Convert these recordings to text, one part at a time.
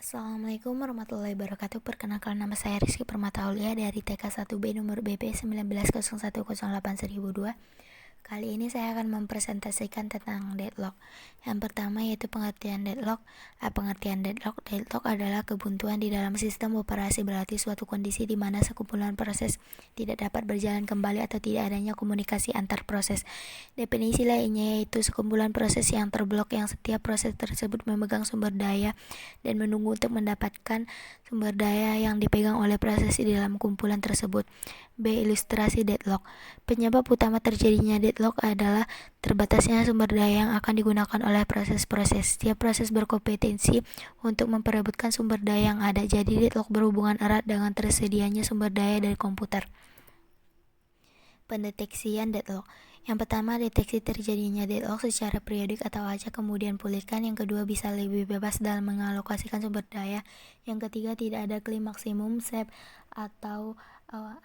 Assalamualaikum warahmatullahi wabarakatuh. Perkenalkan, nama saya Rizky Permataulia dari TK1B nomor BP 1901081002. Kali ini saya akan mempresentasikan tentang deadlock. Yang pertama yaitu pengertian deadlock. Deadlock adalah kebuntuan di dalam sistem operasi, berarti suatu kondisi di mana sekumpulan proses tidak dapat berjalan kembali atau tidak adanya komunikasi antar proses. Definisi lainnya yaitu sekumpulan proses yang terblok yang setiap proses tersebut memegang sumber daya dan menunggu untuk mendapatkan sumber daya yang dipegang oleh proses di dalam kumpulan tersebut. B. Ilustrasi deadlock. Penyebab utama terjadinya deadlock adalah terbatasnya sumber daya yang akan digunakan oleh proses-proses. Setiap proses berkompetensi untuk memperebutkan sumber daya yang ada, jadi deadlock berhubungan erat dengan tersedianya sumber daya dari komputer. Pendeteksian deadlock. Yang pertama, deteksi terjadinya deadlock secara periodik atau acak, kemudian pulihkan. Yang kedua, bisa lebih bebas dalam mengalokasikan sumber daya. Yang ketiga, tidak ada klaim maksimum safe atau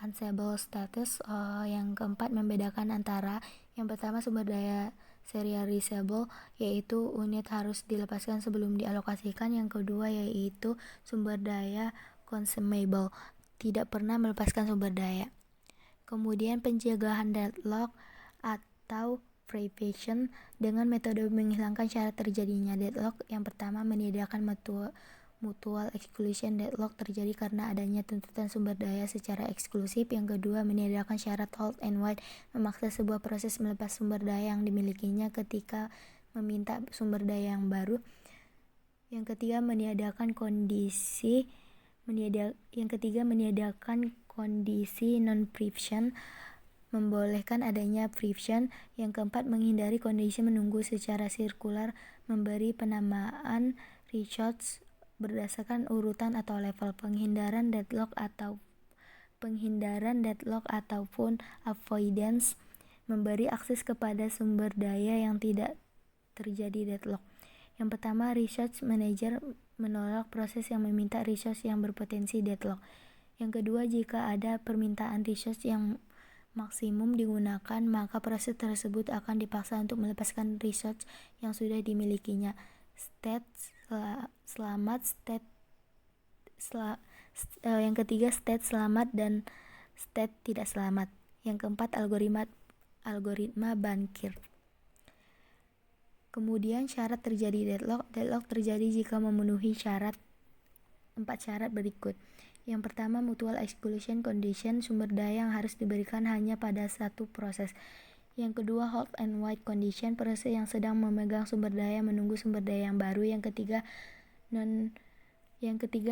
unstable status. Yang keempat, membedakan antara yang pertama sumber daya serializable, yaitu unit harus dilepaskan sebelum dialokasikan. Yang kedua yaitu sumber daya consumable, tidak pernah melepaskan sumber daya. Kemudian pencegahan deadlock atau prevention dengan metode menghilangkan syarat terjadinya deadlock. Yang pertama, menyediakan mutual exclusion. Deadlock terjadi karena adanya tuntutan sumber daya secara eksklusif. Yang kedua, menyediakan syarat halt and wait, memaksa sebuah proses melepas sumber daya yang dimilikinya ketika meminta sumber daya yang baru. Yang ketiga, menyediakan kondisi non-preemption, membolehkan adanya preemption. Yang keempat, menghindari kondisi menunggu secara sirkular, memberi penamaan resource berdasarkan urutan atau level. Penghindaran deadlock ataupun avoidance, memberi akses kepada sumber daya yang tidak terjadi deadlock. Yang pertama, resource manager menolak proses yang meminta resource yang berpotensi deadlock. Yang kedua, jika ada permintaan resource yang maksimum digunakan, maka proses tersebut akan dipaksa untuk melepaskan resource yang sudah dimilikinya. Yang ketiga, state selamat dan state tidak selamat. Yang keempat, algoritma Bankir. Kemudian syarat terjadi deadlock. Deadlock terjadi jika memenuhi 4 syarat berikut. Yang pertama, mutual exclusion condition, sumber daya yang harus diberikan hanya pada satu proses. Yang kedua, halt and wait condition, proses yang sedang memegang sumber daya menunggu sumber daya yang baru. Yang ketiga,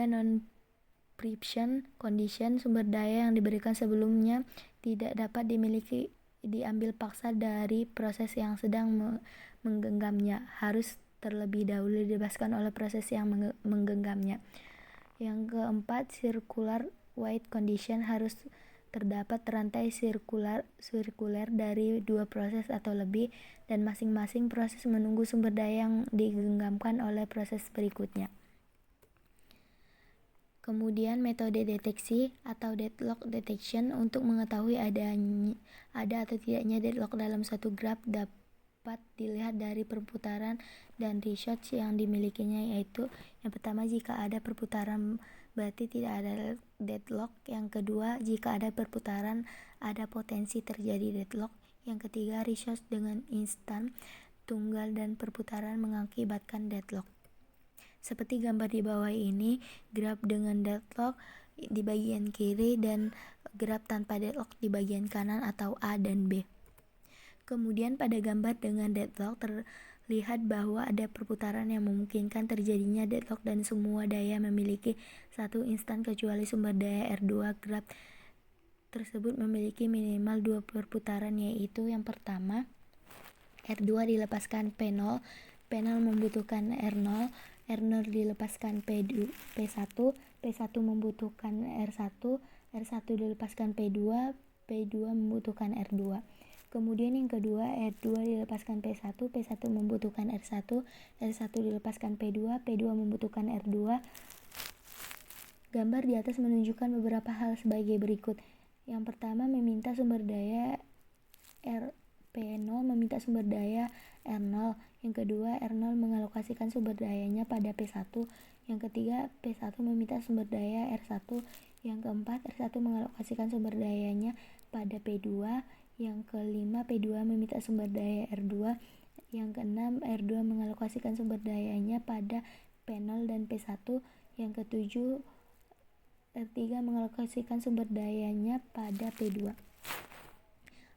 non-preemption condition, sumber daya yang diberikan sebelumnya tidak dapat diambil paksa dari proses yang sedang menggenggamnya, harus terlebih dahulu dibebaskan oleh proses yang menggenggamnya. Yang keempat, circular wait condition, harus terdapat rantai sirkuler dari 2 proses atau lebih, dan masing-masing proses menunggu sumber daya yang digenggamkan oleh proses berikutnya. Kemudian metode deteksi atau deadlock detection. Untuk mengetahui ada atau tidaknya deadlock dalam suatu graf dapat dilihat dari perputaran dan resource yang dimilikinya, yaitu yang pertama, jika ada perputaran berarti tidak ada deadlock. Yang kedua, jika ada perputaran ada potensi terjadi deadlock. Yang ketiga, resource dengan instan tunggal dan perputaran mengakibatkan deadlock. Seperti gambar di bawah ini, graf dengan deadlock di bagian kiri dan graf tanpa deadlock di bagian kanan atau A dan B. Kemudian pada gambar dengan deadlock terlihat bahwa ada perputaran yang memungkinkan terjadinya deadlock dan semua daya memiliki satu instan kecuali sumber daya R2. Graf tersebut memiliki minimal 2 perputaran, yaitu yang pertama, R2 dilepaskan P0 membutuhkan R0 dilepaskan P1 membutuhkan R1 dilepaskan P2 membutuhkan R2. Kemudian yang kedua, R2 dilepaskan P1 membutuhkan R1 dilepaskan P2 membutuhkan R2. Gambar di atas menunjukkan beberapa hal sebagai berikut. Yang pertama, meminta sumber daya P0 meminta sumber daya R0. Yang kedua, R0 mengalokasikan sumber dayanya pada P1. Yang ketiga, P1 meminta sumber daya R1. Yang keempat, R1 mengalokasikan sumber dayanya pada P2. Yang kelima, P2 meminta sumber daya R2. Yang keenam, R2 mengalokasikan sumber dayanya pada P0 dan P1. Yang ketujuh, R3 mengalokasikan sumber dayanya pada P2.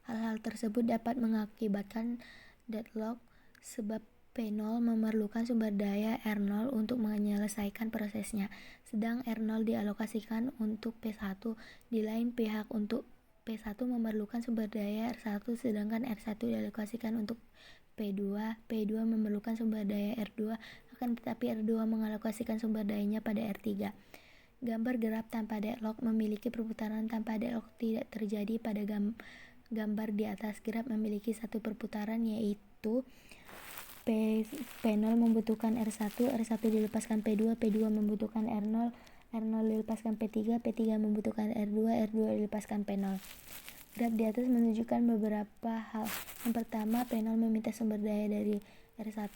Hal-hal tersebut dapat mengakibatkan deadlock sebab P0 memerlukan sumber daya R0 untuk menyelesaikan prosesnya, sedang R0 dialokasikan untuk P1. Di lain pihak, untuk P1 memerlukan sumber daya R1, sedangkan R1 dialokasikan untuk P2. P2 memerlukan sumber daya R2, akan tetapi R2 mengalokasikan sumber dayanya pada R3. Gambar graf tanpa deadlock memiliki perputaran tanpa deadlock tidak terjadi pada gambar di atas. Graf memiliki satu perputaran, yaitu P0 membutuhkan R1, R1 dilepaskan P2, P2 membutuhkan R0, R0 dilepaskan P3, P3 membutuhkan R2, R2 dilepaskan P0. Graf di atas menunjukkan beberapa hal. Yang pertama, P0 meminta sumber daya dari R1,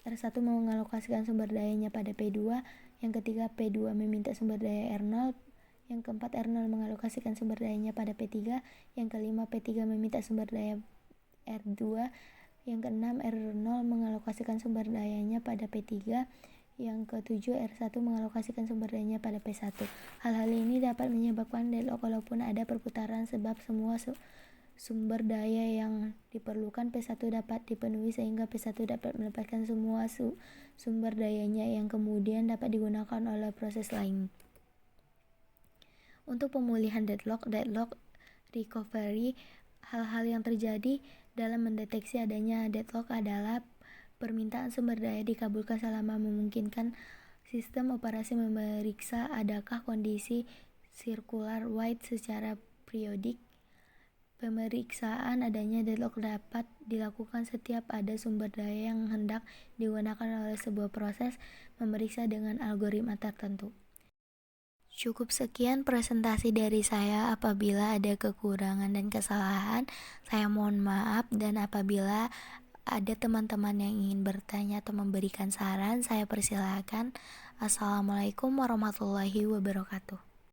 R1 mengalokasikan sumber dayanya pada P2. Yang ketiga, P2 meminta sumber daya R0. Yang keempat, R0 mengalokasikan sumber dayanya pada P3. Yang kelima, P3 meminta sumber daya R2. Yang keenam, R0 mengalokasikan sumber dayanya pada P3. Yang ketujuh, R1 mengalokasikan sumber dayanya pada P1. Hal-hal ini dapat menyebabkan deadlock walaupun ada perputaran, sebab semua sumber daya yang diperlukan P1 dapat dipenuhi sehingga P1 dapat melepaskan semua sumber dayanya yang kemudian dapat digunakan oleh proses lain. Untuk pemulihan deadlock recovery, hal-hal yang terjadi dalam mendeteksi adanya deadlock adalah permintaan sumber daya dikabulkan selama memungkinkan. Sistem operasi memeriksa adakah kondisi circular wide secara periodik. Pemeriksaan adanya deadlock dapat dilakukan setiap ada sumber daya yang hendak digunakan oleh sebuah proses memeriksa dengan algoritma tertentu. Cukup sekian presentasi dari saya. Apabila ada kekurangan dan kesalahan, saya mohon maaf, dan apabila ada teman-teman yang ingin bertanya atau memberikan saran, saya persilakan. Assalamualaikum warahmatullahi wabarakatuh.